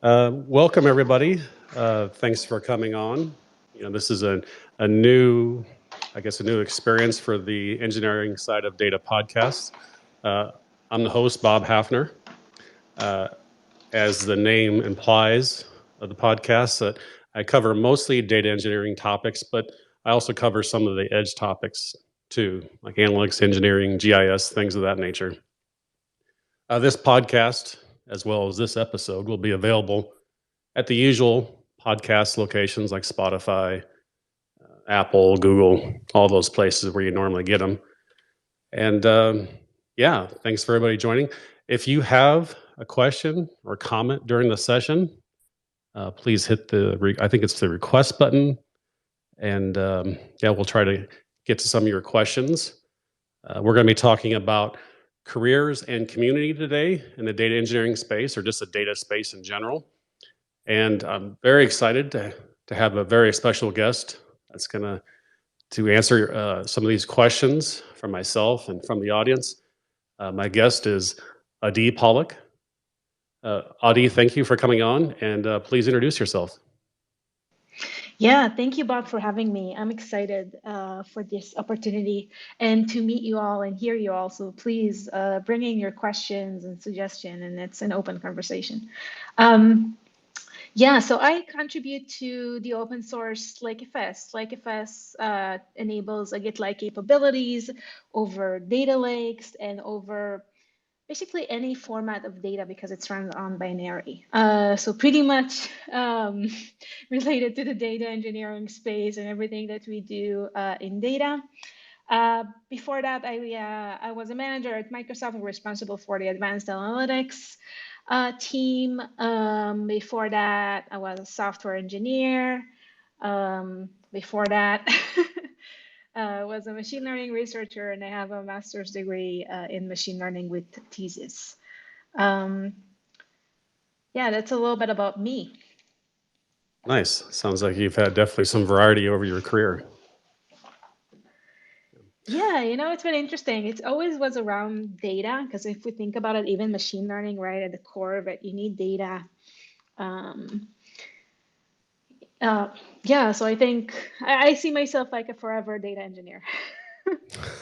Welcome, everybody. Thanks for coming on. This is a new, I guess, a new experience for the engineering side of data podcasts. I'm the host, Bob Hafner. As the name implies of the podcast, I cover mostly data engineering topics, but I also cover some of the edge topics too, like analytics, engineering, GIS, things of that nature. This podcast, as well as this episode, will be available at the usual podcast locations like Spotify, Apple, Google, all those places where you normally get them. And yeah, thanks for everybody joining. If you have a question or comment during the session, please hit I think it's the request button. And yeah, we'll try to get to some of your questions. We're going to be talking about careers and community today in the data engineering space, or just the data space in general. And I'm very excited to have a very special guest that's going to answer some of these questions from myself and from the audience. My guest is Adi Polak. Adi, thank you for coming on, and please introduce yourself. Yeah, thank you, Bob, for having me. I'm excited for this opportunity and to meet you all and hear you all. So please bring in your questions and suggestions, and it's an open conversation. Yeah, so I contribute to the open source LakeFS. LakeFS enables a Git-like capabilities over data lakes and over basically any format of data because it's run on binary. So pretty much related to the data engineering space and everything that we do in data. Before that, I was a manager at Microsoft, responsible for the advanced analytics team. Before that, I was a software engineer. Before that, I was a machine learning researcher, and I have a master's degree in machine learning with thesis. Yeah, that's a little bit about me. Nice. Sounds like you've had definitely some variety over your career. Yeah, it's been interesting. It always was around data, because if we think about it, even machine learning, right, at the core of it, you need data. Yeah, so I think I see myself like a forever data engineer.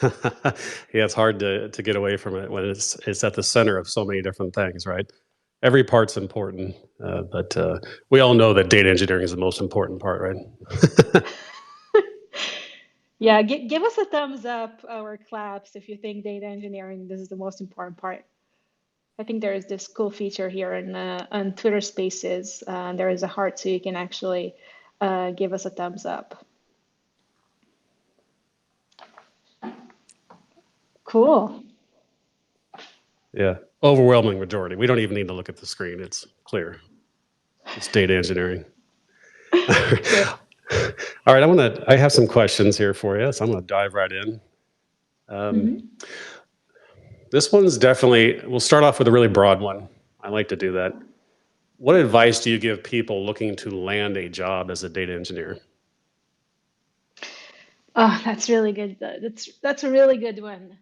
Yeah, it's hard to get away from it when it's at the center of so many different things, right? Every part's important, but we all know that data engineering is the most important part, right? Yeah, give us a thumbs up or claps if you think data engineering, this is the most important part. I think there is this cool feature here on Twitter Spaces. There is a heart, so you can actually give us a thumbs up. Cool. Yeah, overwhelming majority. We don't even need to look at the screen. It's clear. It's data engineering. All right, I have some questions here for you, so I'm going to dive right in. This one's we'll start off with a really broad one. I like to do that. What advice do you give people looking to land a job as a data engineer? Oh, that's really good. That's a really good one.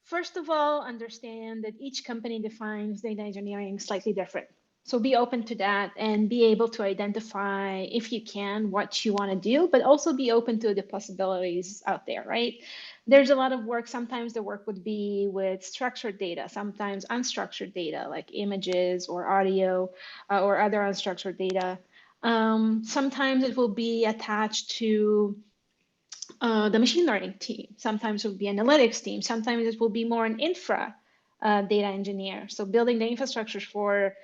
First of all, understand that each company defines data engineering slightly different. So be open to that and be able to identify, if you can, what you want to do, but also be open to the possibilities out there, right? There's a lot of work. Sometimes the work would be with structured data, sometimes unstructured data like images or audio or other unstructured data. Sometimes it will be attached to the machine learning team. Sometimes it will be analytics team. Sometimes it will be more an infra data engineer. So building the infrastructure for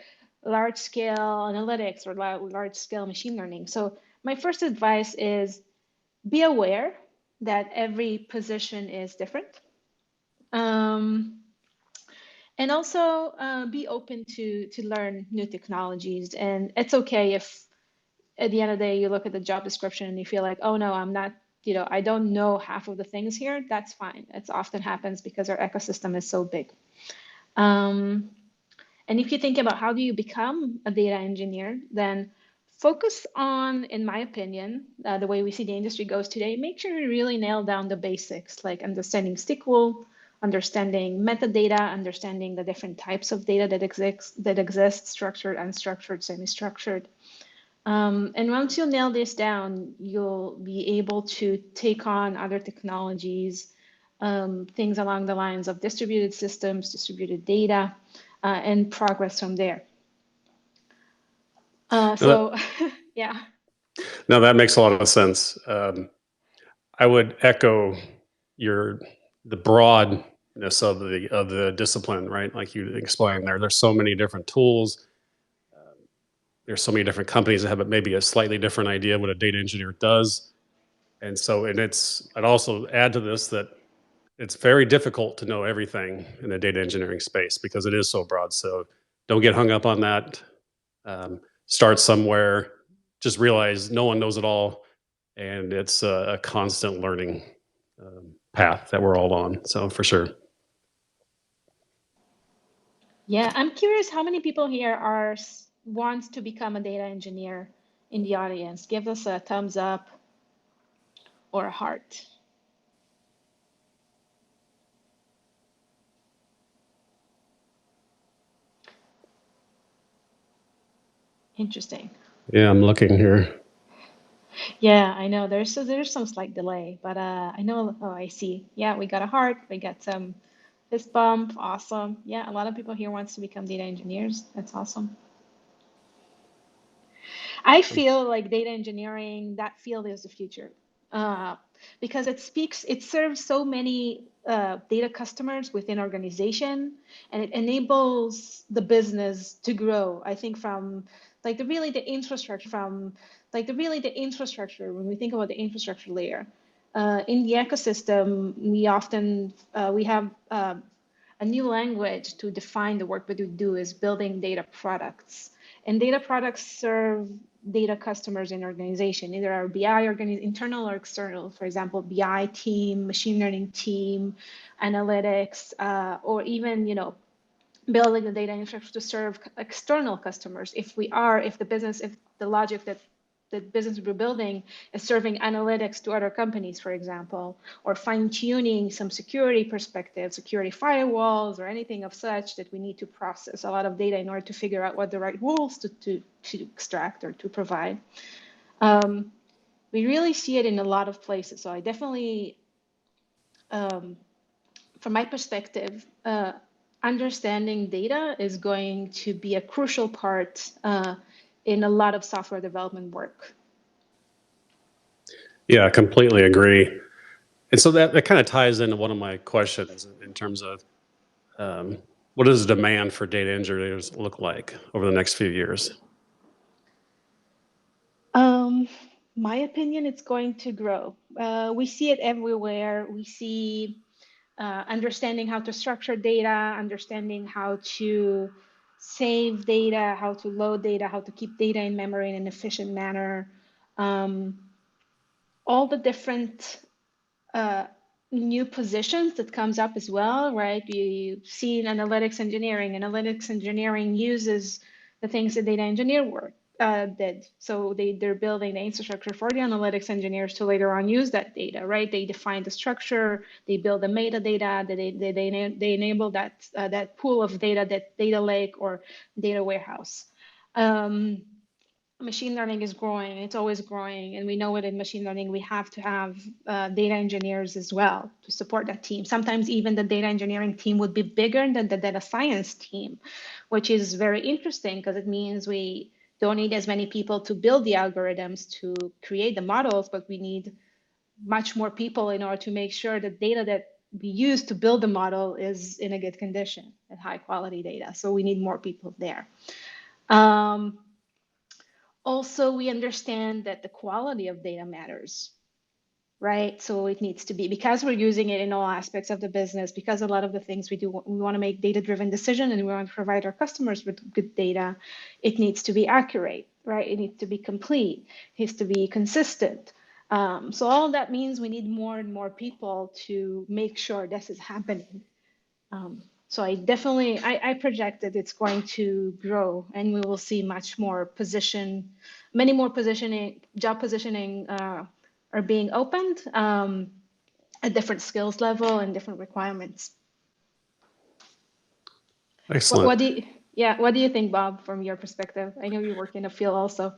large scale analytics or large scale machine learning. So my first advice is be aware that every position is different. And also be open to learn new technologies. And it's okay if at the end of the day you look at the job description and you feel like, oh no, I'm not, I don't know half of the things here. That's fine. It often happens because our ecosystem is so big. And if you think about how do you become a data engineer, then focus on, in my opinion, the way we see the industry goes today, make sure you really nail down the basics, like understanding SQL, understanding metadata, understanding the different types of data that exist, structured, unstructured, semi-structured. And once you nail this down, you'll be able to take on other technologies, things along the lines of distributed systems, distributed data, and progress from there. So, yeah. No, that makes a lot of sense. I would echo the broadness of the discipline, right? Like you explained there. There's so many different tools. There's so many different companies that have maybe a slightly different idea of what a data engineer does. And so, I'd also add to this that it's very difficult to know everything in the data engineering space because it is so broad. So don't get hung up on that. Start somewhere. Just realize no one knows it all, and it's a constant learning path that we're all on. So for sure. Yeah, I'm curious how many people here wants to become a data engineer in the audience. Give us a thumbs up or a heart. Interesting. Yeah, I'm looking here. Yeah, I know there's some slight delay, but I know. Oh, I see. Yeah, we got a heart. We got some fist bump. Awesome. Yeah, a lot of people here wants to become data engineers. That's awesome. I feel like data engineering, that field is the future, uh, because it serves so many data customers within organization, and it enables the business to grow. I think from like the really the infrastructure, when we think about the infrastructure layer, in the ecosystem, we have a new language to define the work that we do is building data products. And data products serve data customers in organization, either our internal or external. For example, BI team, machine learning team, analytics, or even building the data infrastructure to serve external customers. If the logic that the business we're building is serving analytics to other companies, for example, or fine tuning some security perspective, security firewalls, or anything of such that we need to process a lot of data in order to figure out what the right rules to extract or to provide. We really see it in a lot of places. So I definitely, from my perspective, understanding data is going to be a crucial part in a lot of software development work. Yeah, I completely agree. And so that kind of ties into one of my questions in terms of what does the demand for data engineers look like over the next few years? My opinion, it's going to grow. We see it everywhere. We see understanding how to structure data, understanding how to save data, how to load data, how to keep data in memory in an efficient manner. All the different new positions that comes up as well, right? You see in analytics engineering uses the things that data engineer work did. So they're building the infrastructure for the analytics engineers to later on use that data, right? They define the structure, they build the metadata, they enable that pool of data, that data lake or data warehouse. Machine learning is growing. It's always growing. And we know it in machine learning. We have to have data engineers as well to support that team. Sometimes even the data engineering team would be bigger than the data science team, which is very interesting because it means we don't need as many people to build the algorithms to create the models, but we need much more people in order to make sure the data that we use to build the model is in a good condition and high quality data. So we need more people there. Also, we understand that the quality of data matters, right? So it needs to be, because we're using it in all aspects of the business, because a lot of the things we do, we want to make data-driven decision and we want to provide our customers with good data. It needs to be accurate, right? It needs to be complete. It needs to be consistent. So all of that means we need more and more people to make sure this is happening. So I project that it's going to grow and we will see many more job positioning are being opened at different skills level and different requirements. Excellent. What do you think, Bob, from your perspective? I know you work in a field also.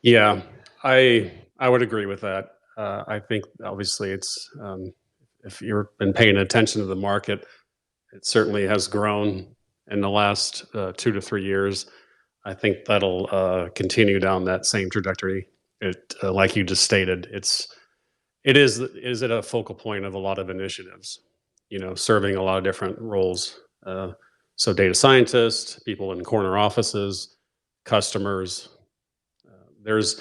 Yeah, I would agree with that. I think obviously it's if you've been paying attention to the market, it certainly has grown in the last 2 to 3 years. I think that'll continue down that same trajectory. Like you just stated, it is at a focal point of a lot of initiatives. Serving a lot of different roles. So data scientists, people in corner offices, customers. There's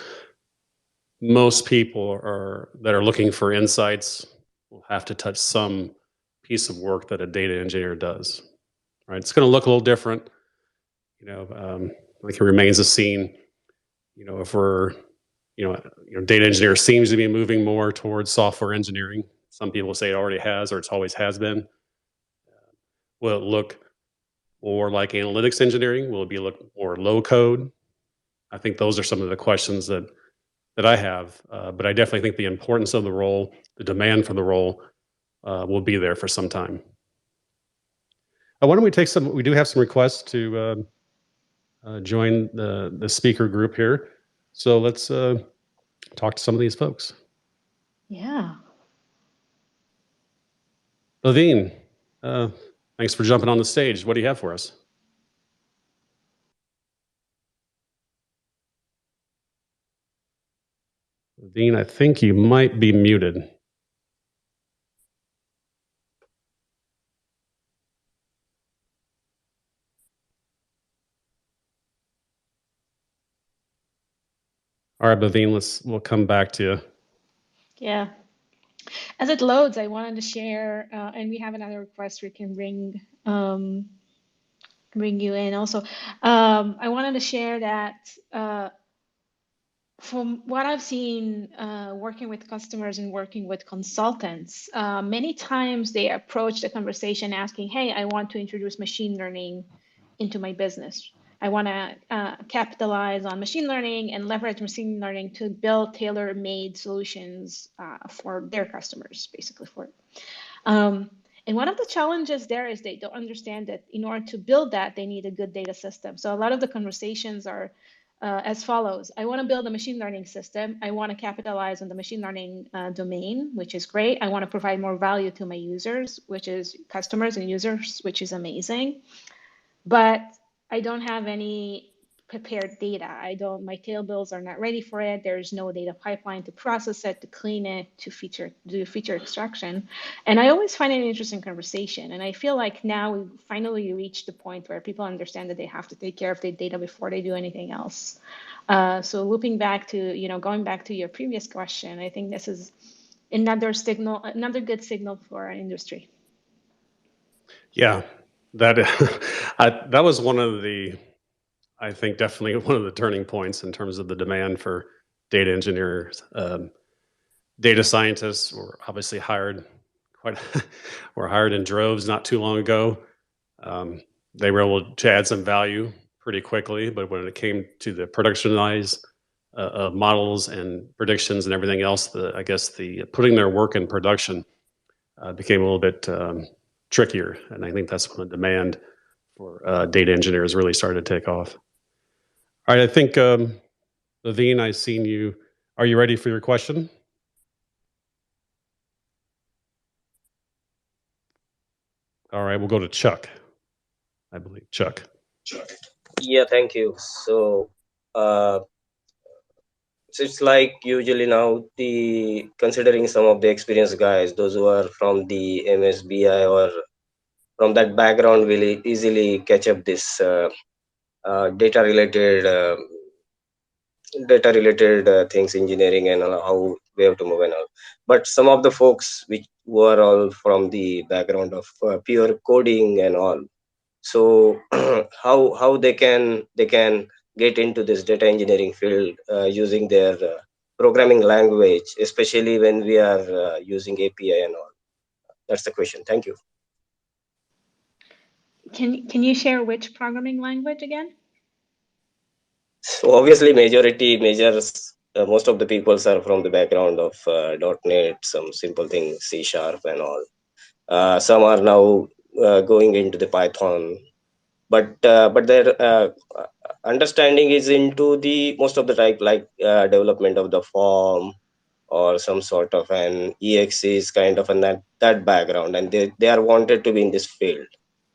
most people are that are looking for insights will have to touch some piece of work that a data engineer does. Right? It's going to look a little different. Like it remains a scene. If we're data engineer seems to be moving more towards software engineering. Some people say it already has, or it's always has been. Will it look more like analytics engineering? Will it be look more low code? I think those are some of the questions that I have. But I definitely think the importance of the role, the demand for the role, will be there for some time. Why don't we take some? We do have some requests to join the speaker group here. So let's talk to some of these folks. Yeah. Levine, thanks for jumping on the stage. What do you have for us? Levine, I think you might be muted. All right, Levine, we'll come back to you. Yeah. As it loads, I wanted to share, and we have another request we can bring you in also. I wanted to share that from what I've seen working with customers and working with consultants, many times they approach the conversation asking, hey, I want to introduce machine learning into my business. I want to capitalize on machine learning and leverage machine learning to build tailor-made solutions for their customers, basically for it. And one of the challenges there is they don't understand that in order to build that, they need a good data system. So a lot of the conversations are as follows. I want to build a machine learning system. I want to capitalize on the machine learning domain, which is great. I want to provide more value to my users, which is customers and users, which is amazing. But I don't have any prepared data. My tables are not ready for it. There's no data pipeline to process it, to clean it, to do feature extraction. And I always find it an interesting conversation. And I feel like now we finally reached the point where people understand that they have to take care of their data before they do anything else. So looping back to, going back to your previous question, I think this is another good signal for our industry. Yeah, that that was one of the, I think definitely one of the turning points in terms of the demand for data engineers. Data scientists were obviously were hired in droves not too long ago. They were able to add some value pretty quickly, but when it came to the productionize of models and predictions and everything else, I guess the putting their work in production became a little bit trickier, and I think that's when the demand for data engineers really started to take off. All right, I think Levine, I've seen you. Are you ready for your question? All right, we'll go to Chuck. I believe Chuck. Yeah, thank you. So it's like usually now the considering some of the experienced guys, those who are from the MSBI or from that background will easily catch up this data related things, engineering and all, how we have to move and all. But some of the folks which were all from the background of pure coding and all, so how they can get into this data engineering field using their programming language, especially when we are using API and all. That's the question. Thank you. Can you share which programming language again? So obviously majors most of the peoples are from the background of .NET, some simple things, C# and all. Some are now going into the Python. but their understanding is into the most of the type, like development of the form or some sort of an EXEs kind of, and that background, and they are wanted to be in this field.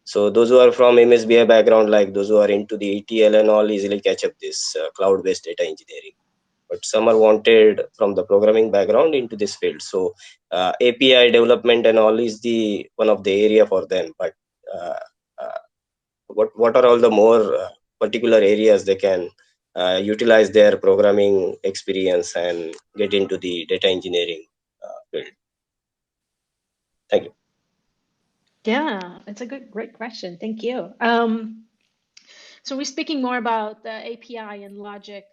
So those who are from MSBI background, like those who are into the ETL and all, easily catch up this cloud-based data engineering. But some are wanted from the programming background into this field. So API development and all is the one of the area for them. But uh, uh, what are all the more particular areas they can utilize their programming experience and get into the data engineering field? Thank you. Yeah, it's a great question. Thank you. So we're speaking more about the API and logic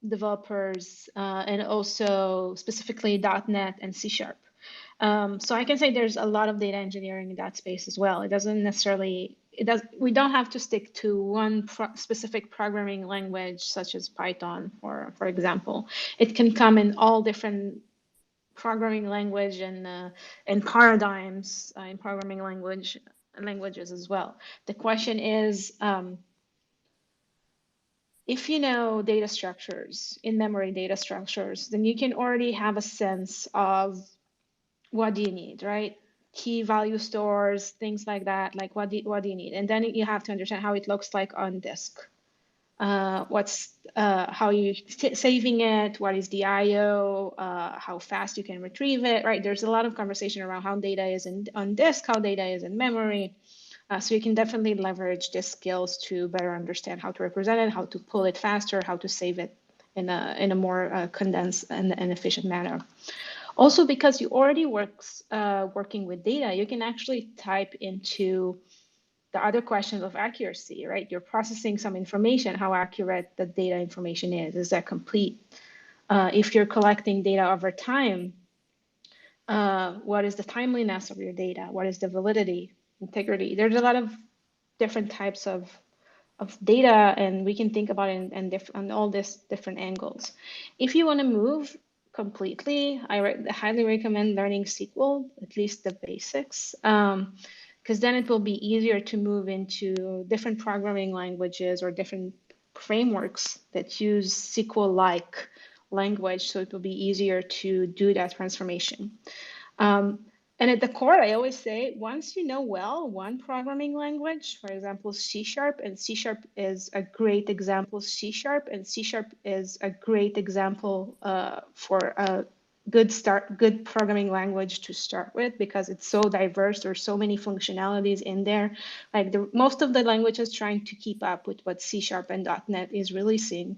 developers, and also specifically .NET and C Sharp. So I can say there's a lot of data engineering in that space as well. It doesn't necessarily, we don't have to stick to one specific programming language, such as Python, for example. It can come in all different programming language and paradigms in programming languages as well. The question is, if you know data structures, in-memory data structures, then you can already have a sense of what do you need, right? Key value stores, things like that, like what do you need? And then you have to understand how it looks like on disk. How you saving it, what is the IO, how fast you can retrieve it, right? There's a lot of conversation around how data is on disk, how data is in memory. So you can definitely leverage these skills to better understand how to represent it, how to pull it faster, how to save it in a more condensed and efficient manner. Also, because you already working with data, you can actually type into the other questions of accuracy, right? You're processing some information, how accurate the data information is. Is that complete? If you're collecting data over time, what is the timeliness of your data? What is the validity, integrity? There's a lot of different types of data, and we can think about it on all these different angles. If you want to move completely, I highly recommend learning SQL, at least the basics, because then it will be easier to move into different programming languages or different frameworks that use SQL-like language, so it will be easier to do that transformation. And at the core, I always say, once you know well one programming language, for example, C Sharp, and C Sharp is a great example, C Sharp, and C Sharp is a great example for a good programming language to start with, because it's so diverse. There's so many functionalities in there. Like most of the languages trying to keep up with what C Sharp and .NET is releasing.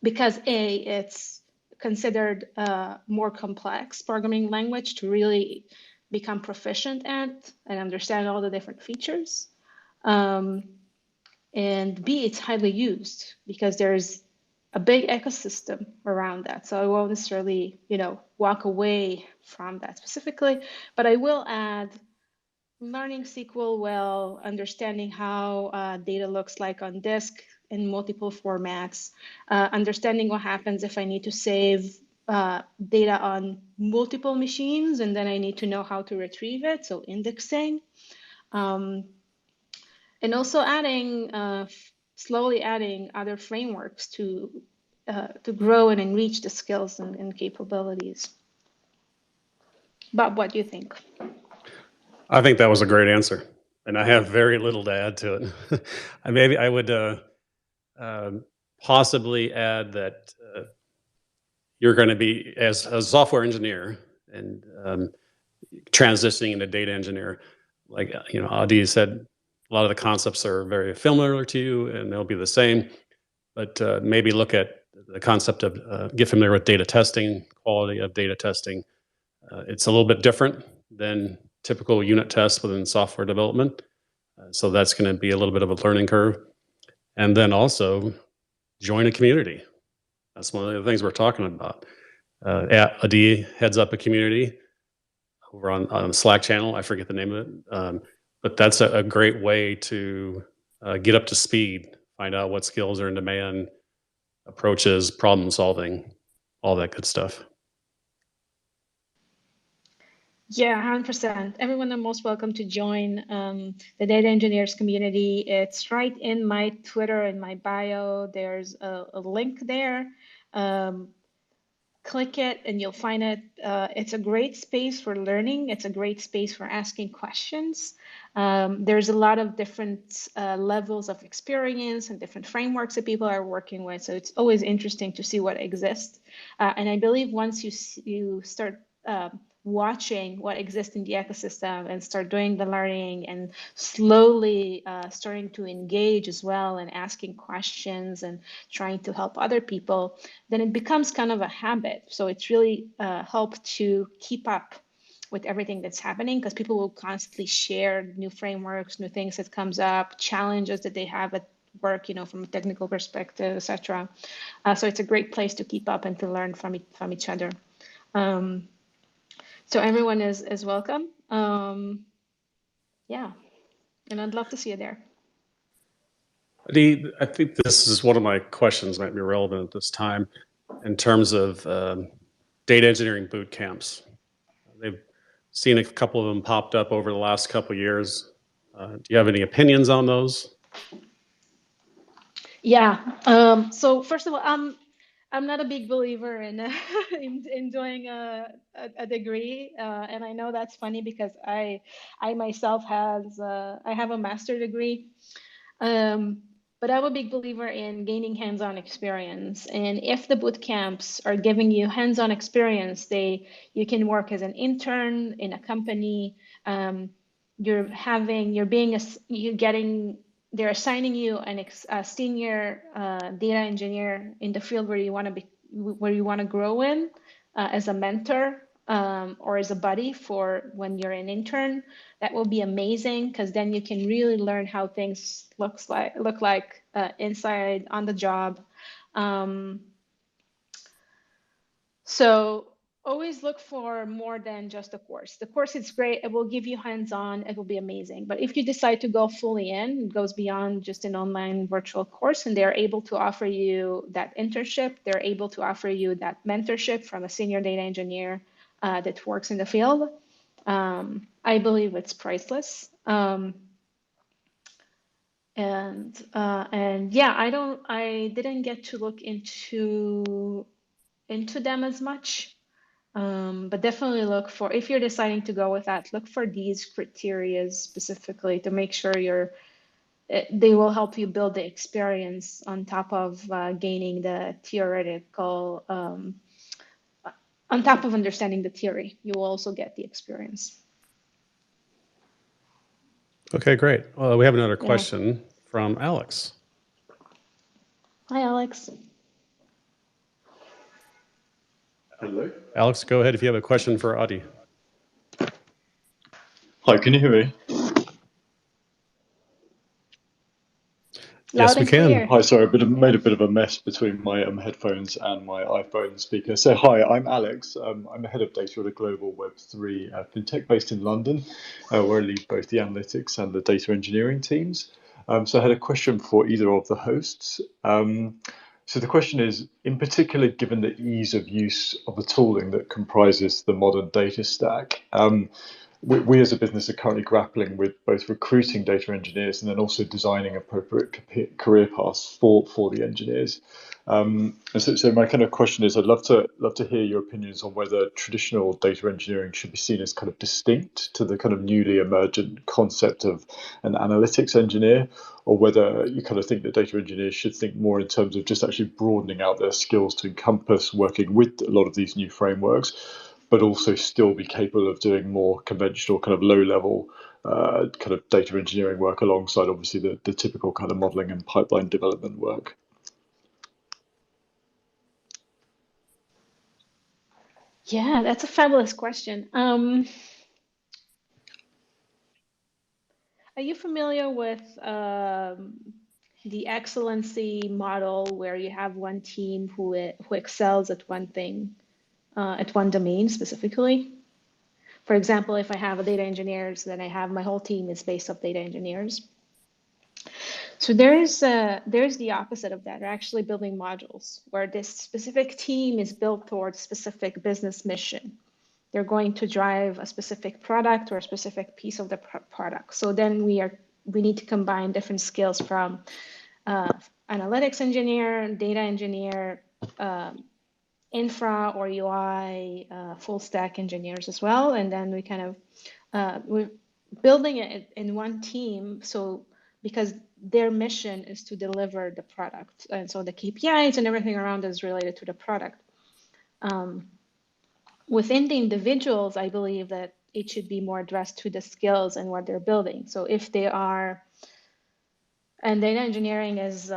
Because it's considered a more complex programming language to really become proficient at and understand all the different features. And B, it's highly used because there's a big ecosystem around that. So I won't necessarily, walk away from that specifically, but I will add learning SQL well, understanding how data looks like on disk in multiple formats, understanding what happens if I need to save data on multiple machines, and then I need to know how to retrieve it, so indexing. And also slowly adding other frameworks to grow and enrich the skills and capabilities. Bob, what do you think? I think that was a great answer, and I have very little to add to it. Maybe I would possibly add that you're going to be, as a software engineer and transitioning into data engineer, like Adi said, a lot of the concepts are very familiar to you, and they'll be the same. But maybe look at the concept of get familiar with data testing, quality of data testing. It's a little bit different than typical unit tests within software development. So that's going to be a little bit of a learning curve. And then also join a community. That's one of the things we're talking about. Adi heads up a community over on the Slack channel. I forget the name of it. But that's a great way to get up to speed, find out what skills are in demand, approaches, problem solving, all that good stuff. Yeah, 100%. Everyone are most welcome to join the data engineers community. It's right in my Twitter, in my bio. There's a link there. Um, click it and you'll find it. It's a great space for learning. It's a great space for asking questions. There's a lot of different levels of experience and different frameworks that people are working with. So it's always interesting to see what exists. And I believe once you start watching what exists in the ecosystem and start doing the learning and slowly starting to engage as well and asking questions and trying to help other people, then it becomes kind of a habit. So it's really helped to keep up with everything that's happening because people will constantly share new frameworks, new things that comes up, challenges that they have at work, from a technical perspective, etc. So it's a great place to keep up and to learn from each other. Um, so everyone is welcome. Yeah, and I'd love to see you there. I think this is one of my questions might be relevant at this time in terms of data engineering boot camps. They've seen a couple of them popped up over the last couple of years. Do you have any opinions on those? Yeah. So first of all, I'm not a big believer in in doing a degree, and I know that's funny because I myself I have a master degree, um, but I'm a big believer in gaining hands-on experience. And if the boot camps are giving you hands-on experience, you can work as an intern in a company. You're getting they're assigning you a senior data engineer in the field where you want to grow in as a mentor or as a buddy for when you're an intern. That will be amazing because then you can really learn how things look like inside on the job. Um, so always look for more than just a course. The course is great. It will give you hands-on. It will be amazing. But if you decide to go fully in, it goes beyond just an online virtual course, and they're able to offer you that internship. They're able to offer you that mentorship from a senior data engineer that works in the field. I believe it's priceless. And yeah, I didn't get to look into them as much. But definitely look for, if you're deciding to go with that, look for these criteria specifically to make sure they will help you build the experience on top of gaining the theoretical, on top of understanding the theory, you will also get the experience. Okay, great. Well, we have another Yeah. question from Alex. Hi, Alex. Hello. Alex, go ahead if you have a question for Adi. Hi, can you hear me? Yes, Loud we and can. clear. Hi, sorry, made a bit of a mess between my headphones and my iPhone speaker. So, hi, I'm Alex. I'm the head of data at a global Web3 fintech based in London, where I lead both the analytics and the data engineering teams. So, I had a question for either of the hosts. So, the question is, in particular, given the ease of use of the tooling that comprises the modern data stack, we as a business are currently grappling with both recruiting data engineers and then also designing appropriate career paths for the engineers. So my kind of question is, I'd love to hear your opinions on whether traditional data engineering should be seen as kind of distinct to the kind of newly emergent concept of an analytics engineer, or whether you kind of think that data engineers should think more in terms of just actually broadening out their skills to encompass working with a lot of these new frameworks, but also still be capable of doing more conventional kind of low-level kind of data engineering work alongside obviously the typical kind of modeling and pipeline development work. Yeah, that's a fabulous question. Are you familiar with the excellency model where you have one team who excels at one thing, at one domain specifically? For example, if I have a data engineers, then I have my whole team is based off data engineers. So there's the opposite of that. They're actually building modules where this specific team is built towards specific business mission. they're going to drive a specific product or a specific piece of the product. So then we need to combine different skills from analytics engineer, data engineer, infra or UI, full stack engineers as well. And then we kind of, we're building it in one team. So because their mission is to deliver the product. And so the KPIs and everything around is related to the product. Within the individuals, I believe that it should be more addressed to the skills and what they're building. So if they are, and data engineering is,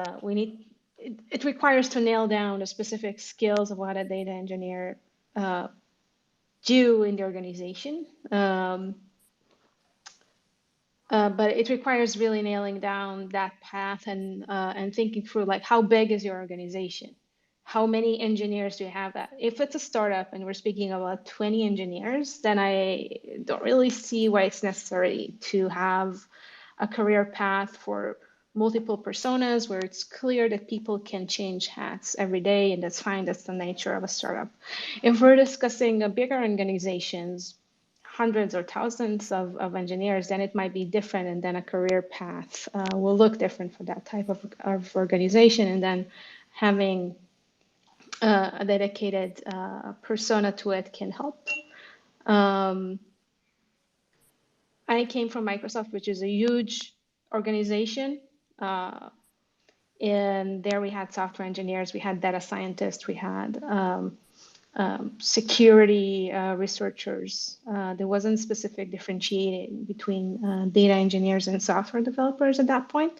it requires to nail down the specific skills of what a data engineer do in the organization. But it requires really nailing down that path and thinking through, like, how big is your organization? How many engineers do you have? That if it's a startup and we're speaking about 20 engineers, then I don't really see why it's necessary to have a career path for multiple personas where it's clear that people can change hats every day, and that's fine. That's the nature of a startup. If we're discussing a bigger organizations, hundreds or thousands of engineers, then it might be different, and then a career path will look different for that type of organization. And then having a dedicated persona to it can help. I came from Microsoft, which is a huge organization. And there we had software engineers, we had data scientists, we had security researchers. There wasn't specific differentiating between data engineers and software developers at that point.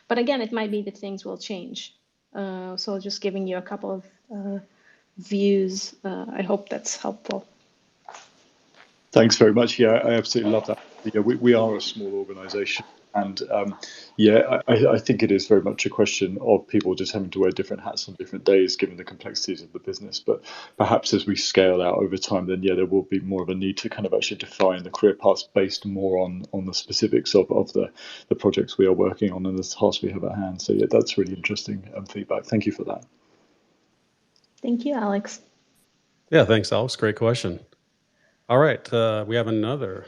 But again, it might be that things will change. So just giving you a couple of views. I hope that's helpful. Thanks very much. Yeah, I absolutely love that. Yeah, we are a small organization, and yeah, I think it is very much a question of people just having to wear different hats on different days, given the complexities of the business. But perhaps as we scale out over time, then yeah, there will be more of a need to kind of actually define the career paths based more on the specifics of the projects we are working on and the tasks we have at hand. So yeah, that's really interesting feedback. Thank you for that. Thank you, Alex. Yeah, thanks, Alex. Great question. All right, we have another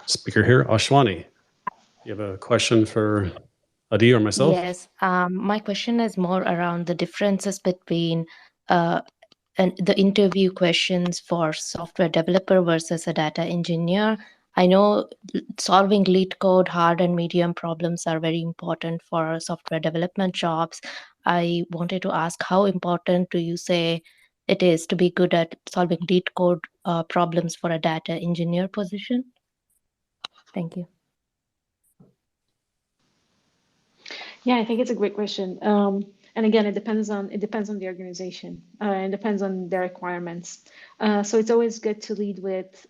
speaker here, Ashwani. You have a question for Adi or myself? Yes, my question is more around the differences between and the interview questions for software developer versus a data engineer. I know solving lead code, hard and medium problems are very important for software development jobs. I wanted to ask, how important do you say it is to be good at solving lead code problems for a data engineer position? Thank you. Yeah, I think it's a great question. And again, it depends on the organization. It depends on their requirements. So it's always good to lead with,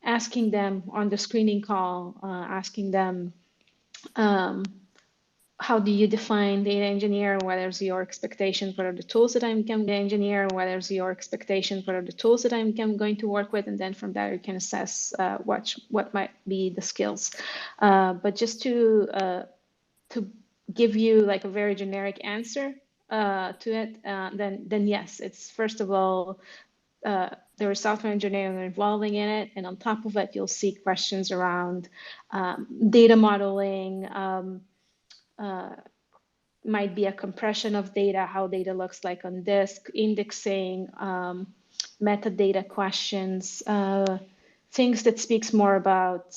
asking them on the screening call, asking them, how do you define data engineer? What is your expectations? What are the tools that I'm going to engineer? What is your expectations? What are the tools that I'm going to work with? And then from there, you can assess what might be the skills. But just to give you like a very generic answer to it, then yes, it's first of all, there is software engineering involving in it, and on top of it, you'll see questions around data modeling. Might be a compression of data, how data looks like on disk, indexing, metadata questions, things that speaks more about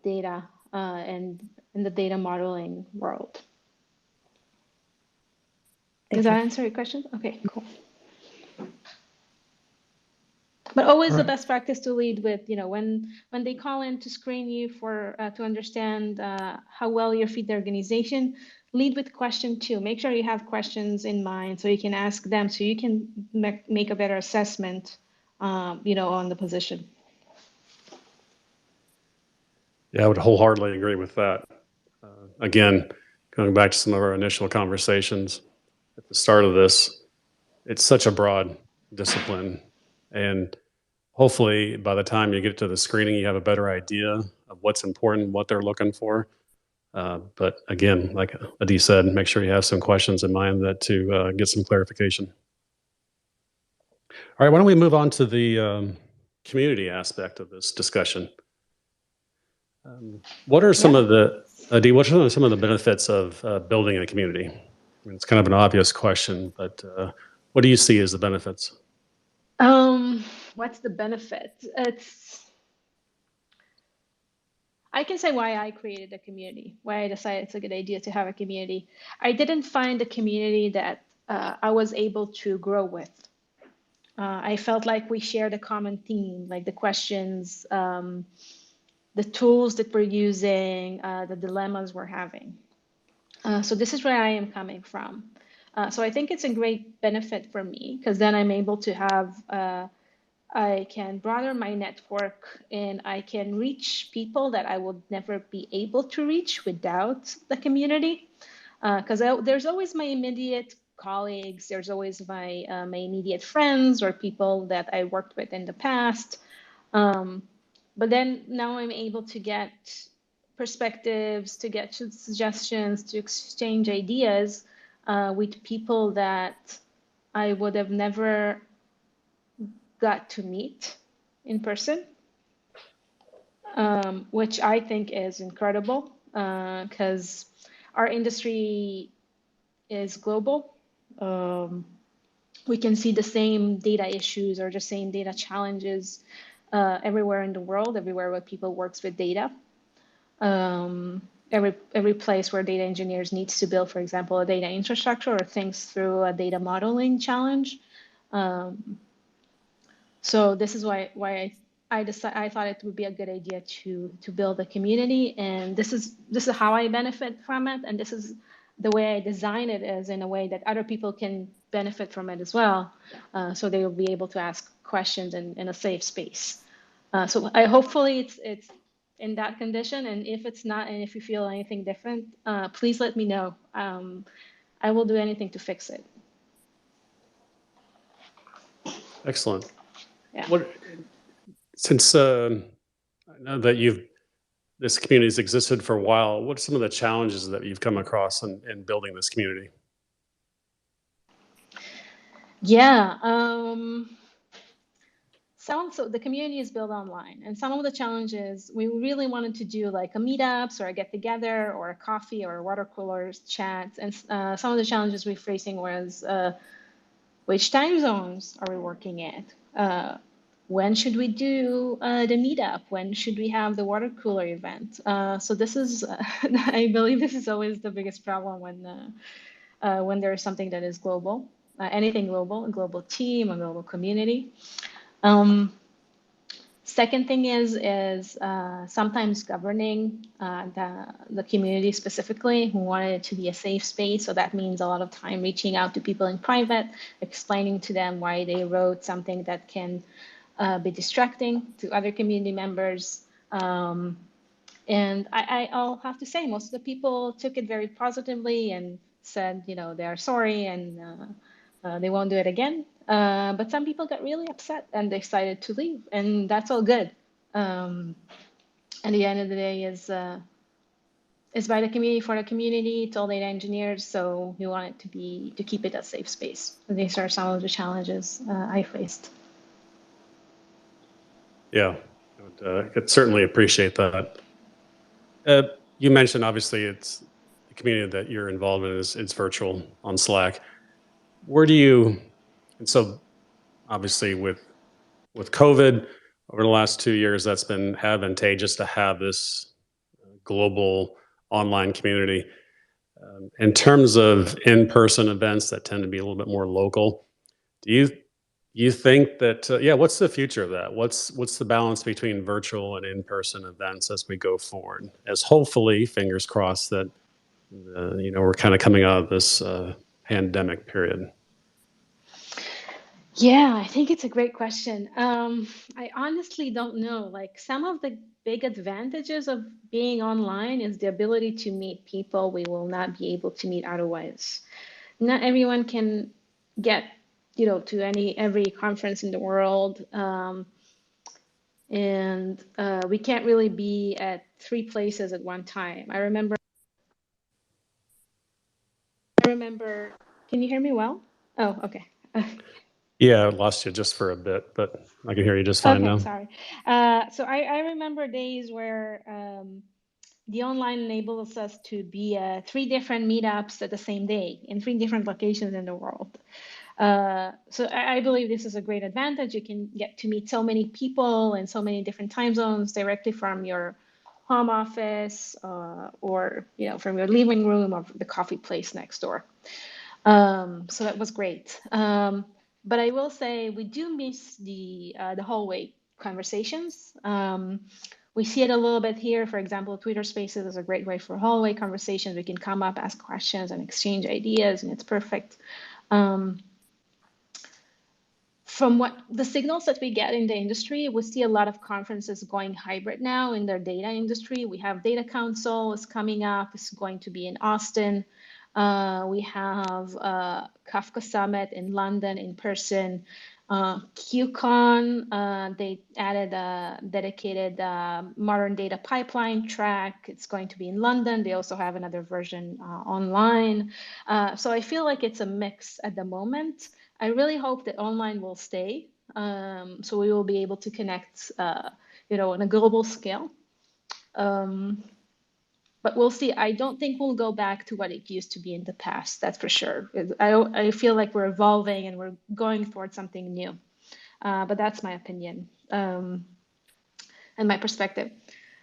data and in the data modeling world. Does that answer your question? Okay, cool. But always the best practice to lead with, when they call in to screen you for to understand how well you fit the organization, lead with question 2. Make sure you have questions in mind so you can ask them, so you can make a better assessment, on the position. Yeah, I would wholeheartedly agree with that. Again, going back to some of our initial conversations at the start of this, it's such a broad discipline. And hopefully by the time you get to the screening, you have a better idea of what's important, what they're looking for. But again, like Adi said, make sure you have some questions in mind to get some clarification. All right, why don't we move on to the community aspect of this discussion? What are some of the Adi, what are some of the benefits of building a community? I mean, it's kind of an obvious question, but what do you see as the benefits? What's the benefit? I can say why I created a community, why I decided it's a good idea to have a community. I didn't find a community that I was able to grow with. I felt like we shared a common theme, like the questions, the tools that we're using, the dilemmas we're having. So this is where I am coming from. So I think it's a great benefit for me because then I'm able to have, I can broaden my network and I can reach people that I would never be able to reach without the community. Because there's always my immediate colleagues, there's always my immediate friends or people that I worked with in the past. But then now I'm able to get perspectives, to get suggestions, to exchange ideas with people that I would have never got to meet in person, which I think is incredible because our industry is global. We can see the same data issues or the same data challenges everywhere in the world, everywhere where people works with data. Every place where data engineers needs to build, for example, a data infrastructure or thinks through a data modeling challenge. So this is why I thought it would be a good idea to build a community, and this is how I benefit from it, and this is the way I design it is in a way that other people can benefit from it as well, so they will be able to ask questions in a safe space. So hopefully it's in that condition, and if it's not, and if you feel anything different, please let me know. I will do anything to fix it. Excellent. Yeah. Since I know that this community has existed for a while, what are some of the challenges that you've come across in building this community? Yeah. So the community is built online, and some of the challenges we really wanted to do like a meetups or a get together or a coffee or a water coolers chats, and some of the challenges we're facing was which time zones are we working at? When should we do the meetup? When should we have the water cooler event? So this is, I believe this is always the biggest problem when there is something that is global, anything global, a global team, a global community. Second thing is sometimes governing the community specifically who wanted it to be a safe space. So that means a lot of time reaching out to people in private, explaining to them why they wrote something that can be distracting to other community members. And I'll have to say, most of the people took it very positively and said, they are sorry and they won't do it again. But some people got really upset and they decided to leave, and that's all good. And the end of the day is by the community for the community. It's all data engineers, so we want it to keep it a safe space. And these are some of the challenges I faced. Yeah, I could certainly appreciate that. You mentioned obviously it's the community that you're involved in is virtual on Slack. And so obviously with COVID over the last 2 years, that's been advantageous to have this global online community. In terms of in-person events that tend to be a little bit more local, do you think that what's the future of that? What's the balance between virtual and in-person events as we go forward? As hopefully, fingers crossed, that we're kind of coming out of this pandemic period. Yeah, I think it's a great question. I honestly don't know. Like some of the big advantages of being online is the ability to meet people we will not be able to meet otherwise. Not everyone can get, to every conference in the world. And we can't really be at 3 places at one time. I remember, can you hear me well? Oh, okay. Yeah, I lost you just for a bit, but I can hear you just fine now. Sorry. So I remember days where the online enables us to be at 3 different meetups at the same day in 3 different locations in the world. So I believe this is a great advantage. You can get to meet so many people in so many different time zones directly from your home office or from your living room or the coffee place next door. So that was great. But I will say we do miss the hallway conversations. We see it a little bit here. For example, Twitter Spaces is a great way for hallway conversations. We can come up, ask questions, and exchange ideas, and it's perfect. From what the signals that we get in the industry, we see a lot of conferences going hybrid now in their data industry. We have Data Council is coming up. It's going to be in Austin. We have Kafka Summit in London in person. QCon, they added a dedicated modern data pipeline track. It's going to be in London. They also have another version online. So I feel like it's a mix at the moment. I really hope that online will stay, so we will be able to connect, on a global scale. But we'll see. I don't think we'll go back to what it used to be in the past. That's for sure. I feel like we're evolving and we're going towards something new. But that's my opinion and my perspective.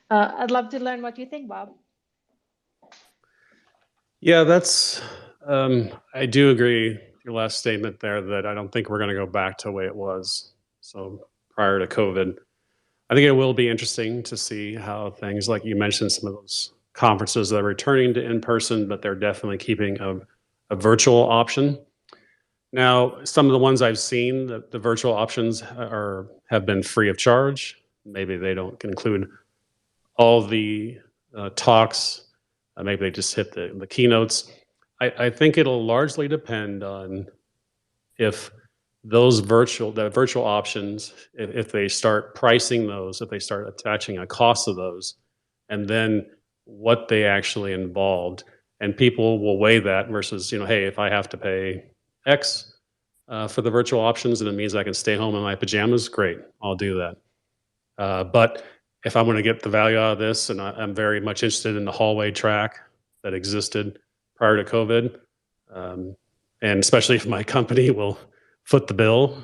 I'd love to learn what you think, Bob. Yeah, that's. I do agree with your last statement there that I don't think we're going to go back to the way it was. So prior to COVID, I think it will be interesting to see how things like you mentioned, some of those conferences that are returning to in person, but they're definitely keeping a virtual option. Now, some of the ones I've seen, the virtual options have been free of charge. Maybe they don't include all the talks. Maybe they just hit the keynotes. I think it'll largely depend on if those virtual options, if they start pricing those, if they start attaching a cost of those, and then what they actually involved, and people will weigh that versus, hey, if I have to pay X for the virtual options and it means I can stay home in my pajamas, great, I'll do that. But if I'm going to get the value out of this, and I'm very much interested in the hallway track that existed prior to COVID, and especially if my company will foot the bill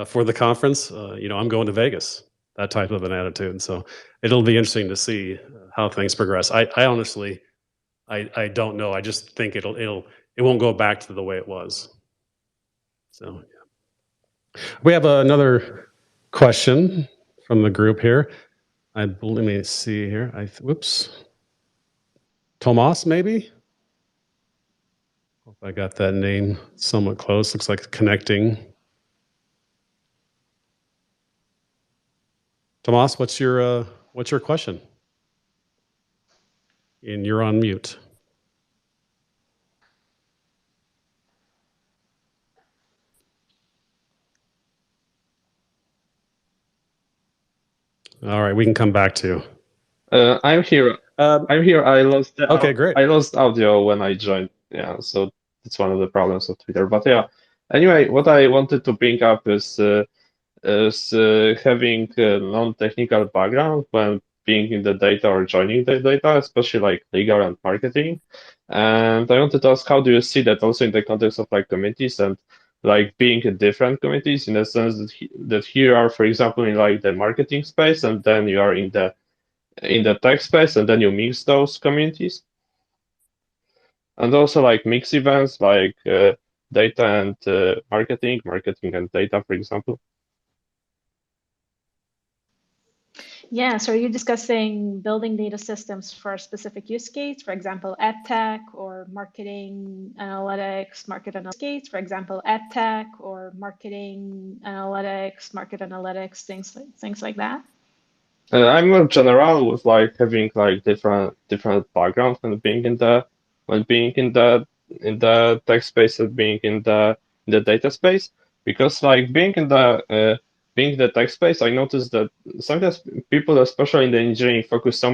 for the conference, I'm going to Vegas. That type of an attitude. So it'll be interesting to see how things progress. I honestly, I don't know. I just think it won't go back to the way it was. So yeah. We have another question from the group here. Let me see here. Whoops. Tomas, maybe? Hope I got that name somewhat close. Looks like connecting. Tomas, what's your question? And you're on mute. All right, we can come back to. I'm here. I'm here. I lost. Okay, great. I lost audio when I joined. Yeah, so it's one of the problems of Twitter. But yeah, anyway, what I wanted to bring up is having a non-technical background when being in the data or joining the data, especially like legal and marketing. And I wanted to ask, how do you see that also in the context of like committees and like being in different committees, in the sense that here are, for example, in like the marketing space, and then you are in the tech space, and then you mix those communities, and also like mix events like data and marketing and data, for example. Yeah, so are you discussing building data systems for a specific use case, for example, ad tech or marketing analytics, market analytics, things like that? I'm more general with like having like different backgrounds when being in the tech space and being in the data space, because like being in the tech space, I noticed that sometimes people, especially in the engineering, focus so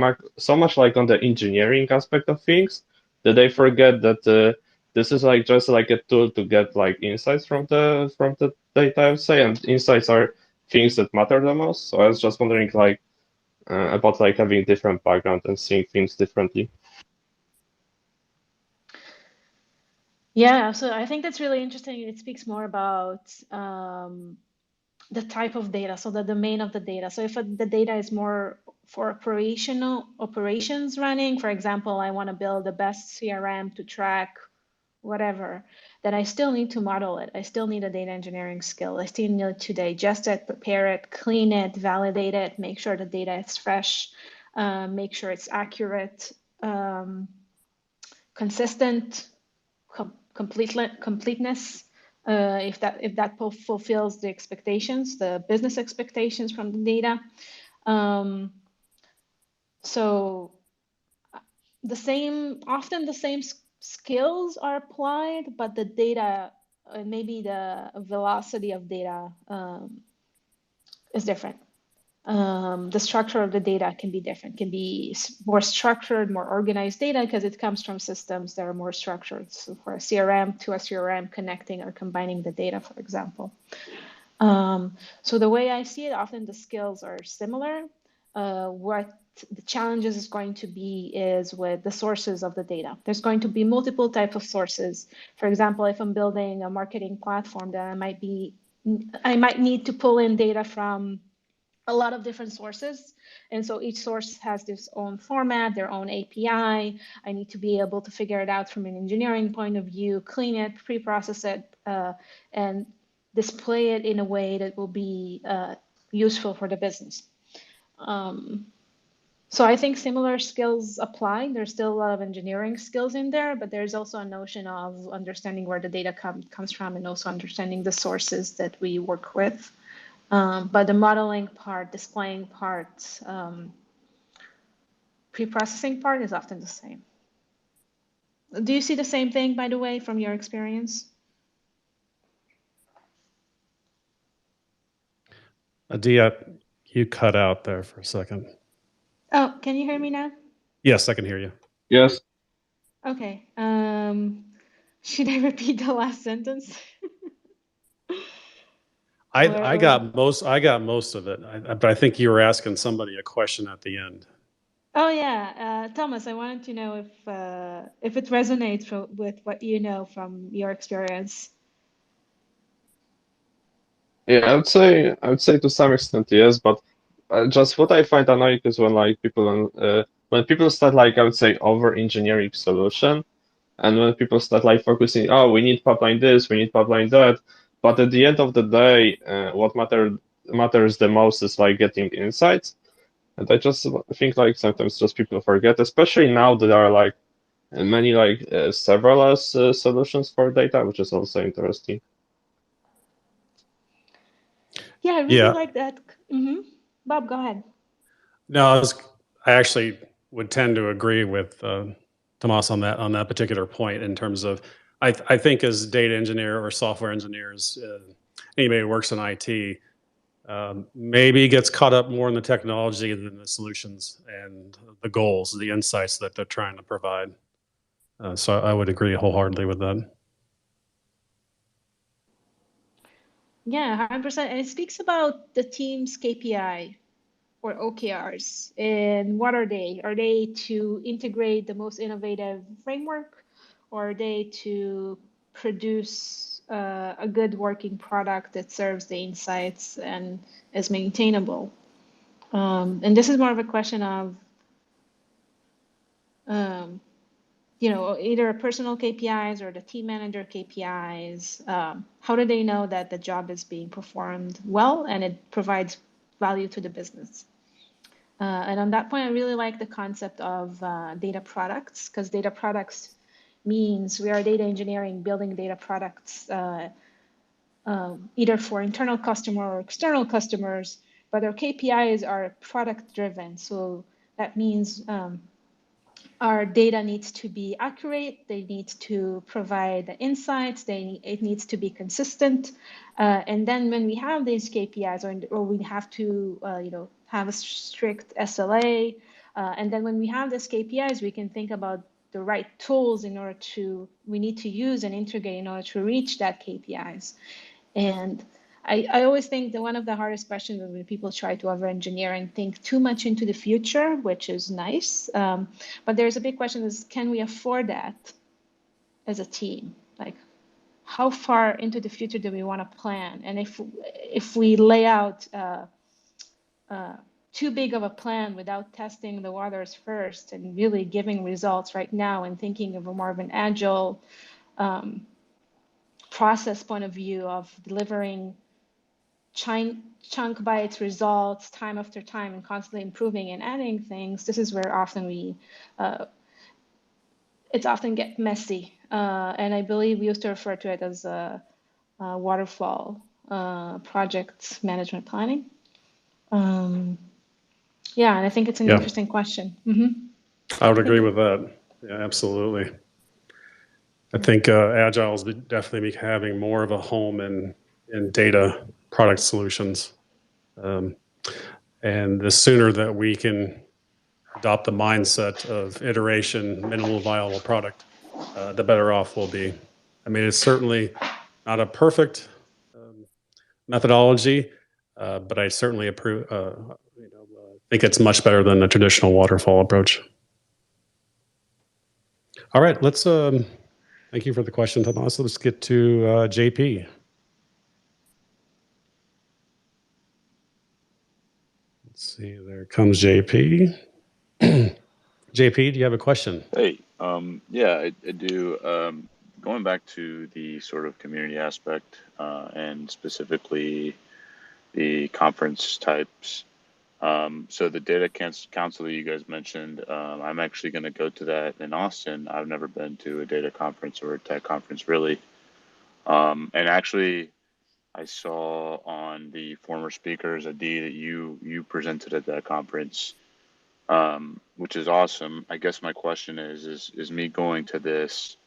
much like on the engineering aspect of things that they forget that this is like just like a tool to get like insights from the data, I would say, and insights are things that matter the most. So I was just wondering like about like having different background and seeing things differently. Yeah, so I think that's really interesting. It speaks more about the type of data, so the domain of the data. So if the data is more for operations running, for example, I want to build the best CRM to track whatever, then I still need to model it. I still need a data engineering skill. I still need to digest it, prepare it, clean it, validate it, make sure the data is fresh, make sure it's accurate, consistent, completeness. If that fulfills the expectations, the business expectations from the data. So often the same skills are applied, but the data, maybe the velocity of data is different. The structure of the data can be different, can be more structured, more organized data because it comes from systems that are more structured. So for a CRM to a CRM connecting or combining the data, for example. So the way I see it, often the skills are similar. What the challenges is going to be is with the sources of the data. There's going to be multiple types of sources. For example, if I'm building a marketing platform, then I might need to pull in data from a lot of different sources. And so each source has its own format, their own API. I need to be able to figure it out from an engineering point of view, clean it, pre-process it, and display it in a way that will be useful for the business. So I think similar skills apply. There's still a lot of engineering skills in there, but there's also a notion of understanding where the data comes from and also understanding the sources that we work with. But the modeling part, displaying part, pre-processing part is often the same. Do you see the same thing, by the way, from your experience? Adi, you cut out there for a second. Oh, can you hear me now? Yes, I can hear you. Yes. Okay. Should I repeat the last sentence? I got most of it, but I think you were asking somebody a question at the end. Oh yeah, Thomas, I wanted to know if it resonates with what you know from your experience. Yeah, I would say to some extent yes, but just what I find annoying is when like when people start like I would say over engineering solution, and when people start like focusing, oh, we need pipeline this, we need pipeline that, but at the end of the day, what matters the most is like getting insights, and I just think like sometimes just people forget, especially now that there are like many like serverless solutions for data, which is also interesting. Yeah, I really like that. Bob, go ahead. No, I actually would tend to agree with Tomas on that particular point in terms of I think as data engineer or software engineers, anybody who works in IT maybe gets caught up more in the technology than the solutions and the goals, the insights that they're trying to provide. So I would agree wholeheartedly with that. Yeah, 100%. And it speaks about the team's KPI or OKRs. And what are they? Are they to integrate the most innovative framework, or are they to produce a good working product that serves the insights and is maintainable? And this is more of a question of, either personal KPIs or the team manager KPIs. How do they know that the job is being performed well and it provides value to the business? And on that point, I really like the concept of data products, because data products means we are data engineering, building data products either for internal customer or external customers, but our KPIs are product driven. So that means our data needs to be accurate, they need to provide the insights, it needs to be consistent. And then when we have these KPIs, or we have to have a strict SLA, and then when we have these KPIs, we can think about the right tools we need to use and integrate in order to reach that KPIs. And I always think that one of the hardest questions is when people try to over-engineer and think too much into the future, which is nice. But there's a big question is, can we afford that as a team? Like, how far into the future do we want to plan? And if we lay out too big of a plan without testing the waters first and really giving results right now and thinking of a more of an agile process point of view of delivering chunk by its results time after time and constantly improving and adding things, this is where often it's often get messy. And I believe we used to refer to it as a waterfall project management planning. Yeah, and I think it's an interesting question. I would agree with that. Yeah, absolutely. I think Agile is definitely having more of a home in data product solutions. And the sooner that we can adopt the mindset of iteration, minimal viable product, the better off we'll be. I mean, it's certainly not a perfect methodology, but I certainly think it's much better than the traditional waterfall approach. All right, let's. Thank you for the question, Tomas. Let's get to JP. Let's see, there comes JP. JP, do you have a question? Hey, yeah, I do. Going back to the sort of community aspect and specifically the conference types. So the data council that you guys mentioned, I'm actually going to go to that in Austin. I've never been to a data conference or a tech conference really. And actually, I saw on the former speakers, Adi, that you presented at that conference, which is awesome. I guess my question is me going to this,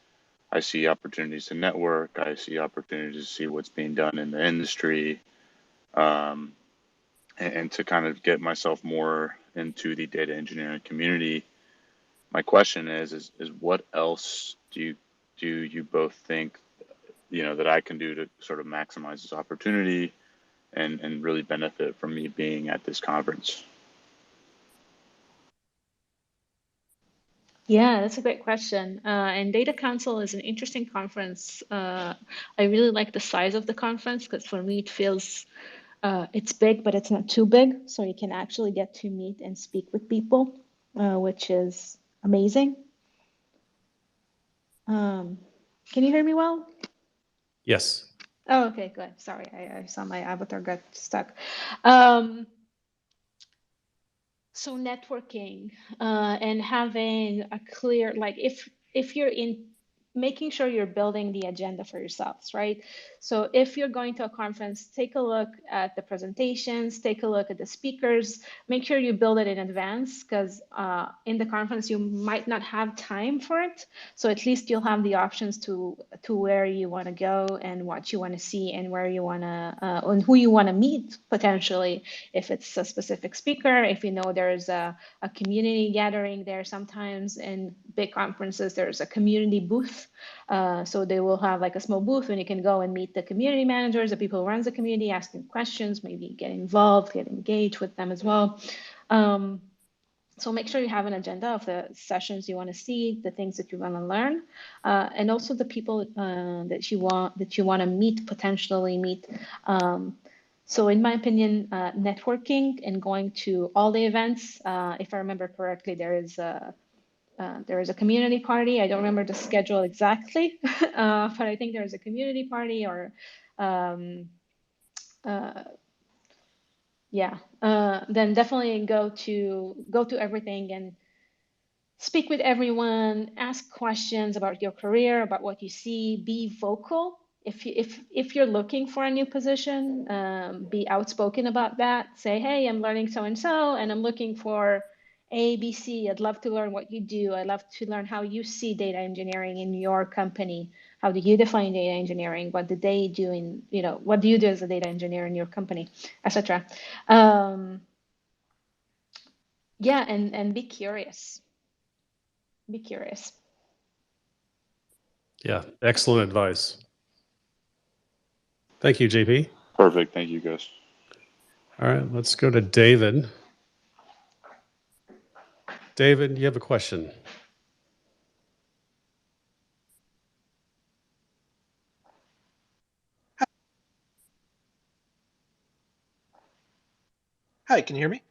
I see opportunities to network, I see opportunities to see what's being done in the industry, and to kind of get myself more into the data engineering community. My question is what else do you both think, that I can do to sort of maximize this opportunity and really benefit from me being at this conference? Yeah, that's a great question. And Data Council is an interesting conference. I really like the size of the conference because for me it feels it's big, but it's not too big. So you can actually get to meet and speak with people, which is amazing. Can you hear me well? Yes. Oh, okay, good. Sorry, I saw my avatar got stuck. So networking and having a clear, like if you're in making sure you're building the agenda for yourselves, right? So if you're going to a conference, take a look at the presentations, take a look at the speakers, make sure you build it in advance because in the conference you might not have time for it. So at least you'll have the options to where you want to go and what you want to see and where you want to and who you want to meet potentially. If it's a specific speaker, if you know there's a community gathering there, sometimes in big conferences there's a community booth. So they will have like a small booth and you can go and meet the community managers, the people who runs the community, ask them questions, maybe get involved, get engaged with them as well. So make sure you have an agenda of the sessions you want to see, the things that you want to learn, and also the people that you want to meet, potentially meet. So in my opinion, networking and going to all the events, if I remember correctly, there is a community party. I don't remember the schedule exactly, but I think there is a community party or then definitely go to everything and speak with everyone, ask questions about your career, about what you see, be vocal. If you're looking for a new position, be outspoken about that. Say, hey, I'm learning so and so, and I'm looking for A, B, C. I'd love to learn what you do. I'd love to learn how you see data engineering in your company. How do you define data engineering? What do they do in, what do you do as a data engineer in your company, etc. Yeah, and be curious. Be curious. Yeah, excellent advice. Thank you, JP. Perfect. Thank you, guys. All right, let's go to David. David, you have a question. Hi, can you hear me?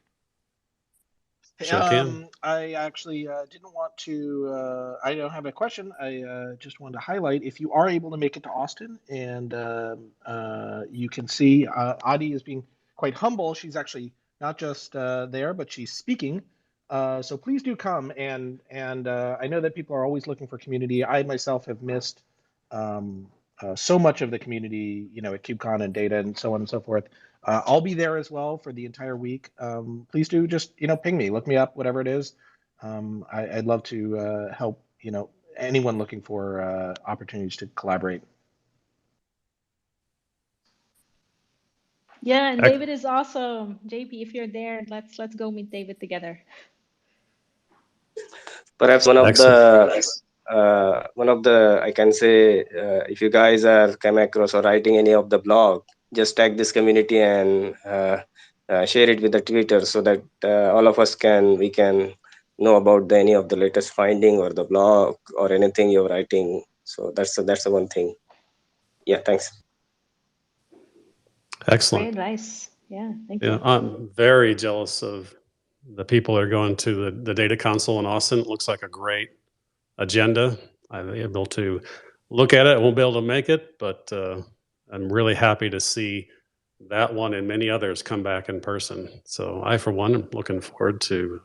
Sure can. I actually didn't want to. I don't have a question. I just wanted to highlight if you are able to make it to Austin, and you can see Adi is being quite humble. She's actually not just there, but she's speaking. So please do come. And I know that people are always looking for community. I myself have missed so much of the community, at KubeCon and data and so on and so forth. I'll be there as well for the entire week. Please do just, ping me, look me up, whatever it is. I'd love to help, anyone looking for opportunities to collaborate. Yeah, and David is awesome. JP, if you're there, let's go meet David together. Perhaps one of the I can say, if you guys are come across or writing any of the blog, just tag this community and share it with the Twitter, so that all of us we can know about any of the latest finding or the blog or anything you're writing. So that's the one thing. Yeah, thanks. Excellent. Great advice. Yeah, thank Yeah, you. I'm very jealous of the people that are going to the Data Council in Austin. It looks like a great agenda. I'm able to look at it. I won't be able to make it, but I'm really happy to see that one and many others come back in person. So I, for one, am looking forward to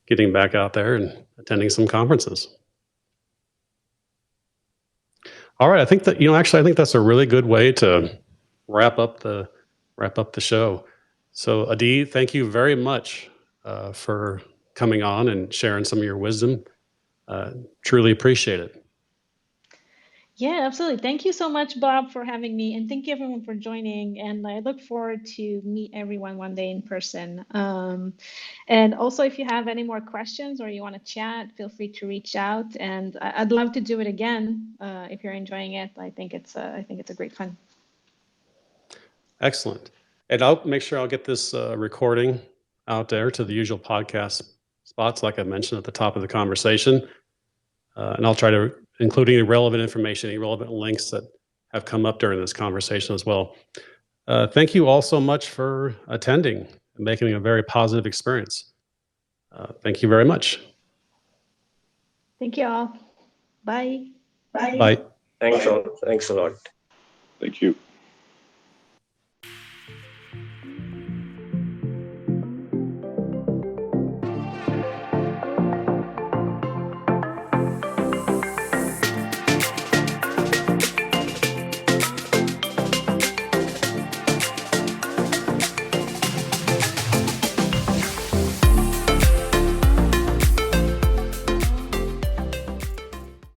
getting back out there and attending some conferences. All right, I think that I think that's a really good way to wrap up the show. So Adi, thank you very much for coming on and sharing some of your wisdom. Truly appreciate it. Yeah, absolutely. Thank you so much, Bob, for having me, and thank you everyone for joining. And I look forward to meet everyone one day in person. And also, if you have any more questions or you want to chat, feel free to reach out. And I'd love to do it again if you're enjoying it. I think it's a great fun. Excellent. And I'll make sure I'll get this recording out there to the usual podcast spots, like I mentioned at the top of the conversation. And I'll try to include any relevant information, any relevant links that have come up during this conversation as well. Thank you all so much for attending and making it a very positive experience. Thank you very much. Thank you all. Bye. Bye. Thanks a lot. Thank you.